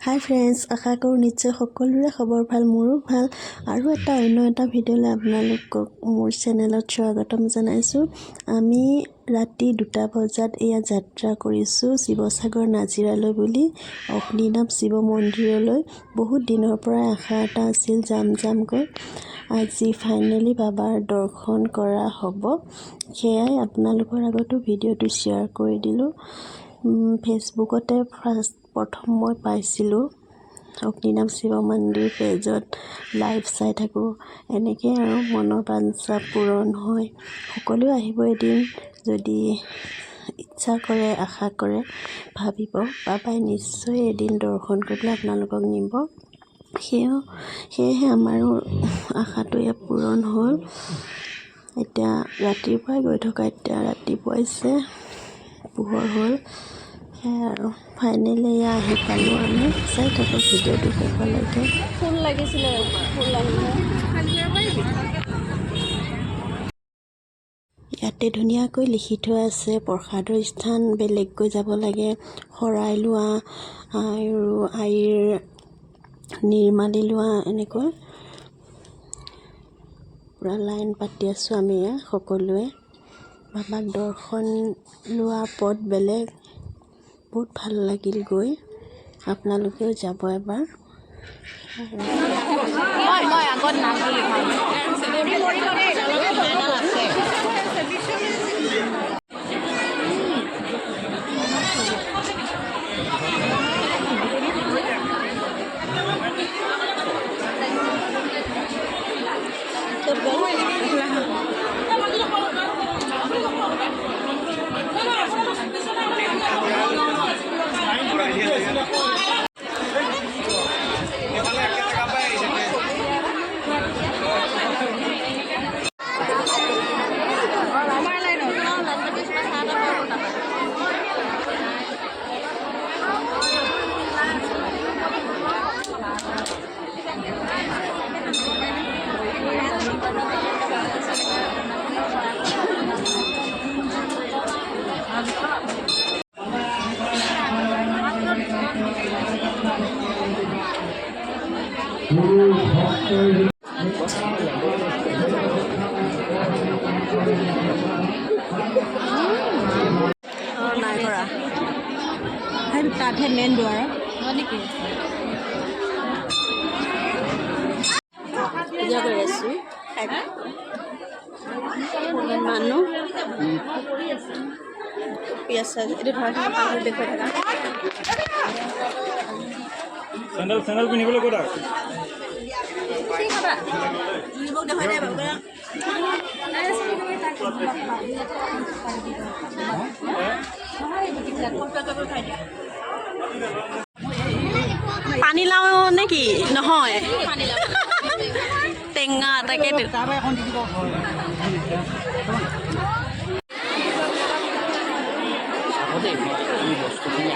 হাই friends, আশা কৰোঁ নিশ্চয় সকলোৰে খবৰ ভাল, মোৰো ভাল। আৰু অন্য এটা ভিডিঅ'লৈ আপোনালোকক মোৰ চেনেলত স্বাগতম জনাইছোঁ। আমি ৰাতি 2টা বজাত এয়া যাত্ৰা কৰিছোঁ শিৱসাগৰ নাজিৰালৈ বুলি অগ্নিনাভ শিৱ মন্দিৰলৈ। বহুত দিনৰ পৰা আশা এটা আছিল যামগৈ। আজি ফাইনেলি বাবাৰ দৰ্শন কৰা হ'ব। সেয়াই আপোনালোকৰ আগতো ভিডিঅ'টো শ্বেয়াৰ কৰি দিলোঁ। ফেচবুকতে প্ৰথম মই পাইছিলোঁ, অগ্নিনাভ শিৱ মন্দিৰ পেজত লাইভ চাই থাকোঁ। এনেকৈ আৰু মনৰ বাঞ্ছা পূৰণ হয়। সকলোৱে আহিব এদিন, যদি ইচ্ছা কৰে, আশা কৰে, ভাবিব বাবাই নিশ্চয় এদিন দৰ্শন কৰিবলৈ আপোনালোকক নিব। সেয়েহে আমাৰো আশাটো ইয়াত পূৰণ হ'ল। এতিয়া ৰাতিৰ পৰাই গৈ থকা, এতিয়া ৰাতিপুৱাইছে, পোহৰ হ'ল। সেয়াই আৰু ফাইনেলি আহি পালোঁ আমি। চাই থাকোঁ ভিডিঅ'টো শেষলৈকে। ফুল লাগিছিলে, ফুল ইয়াতে ধুনীয়াকৈ লিখি থোৱা আছে, প্ৰসাদৰ স্থান বেলেগকৈ যাব লাগে, শৰাই লোৱা আৰু আইৰ নিৰ্মালি লোৱা, এনেকৈ পূৰা লাইন পাতি আছোঁ আমি সকলোৱে। বাবাক দৰ্শন লোৱা পথ বেলেগ, বহুত ভাল লাগিল গৈ। আপোনালোকেও যাব এবাৰ। মই আগত নামটো লিখাম। নাই কৰা সেইটো তাতহে মেইন দুৱাৰ নেকি? পূজা কৰি আছোঁ। মানুহ আছে, এইটো ধৰা দেখুৱাই থাকা। চেণ্ডেল পিন্ধিবলৈ ক'ত আৰু পানীলাও নেকি? নহয়, টেঙা তাকে বস্তুখিনি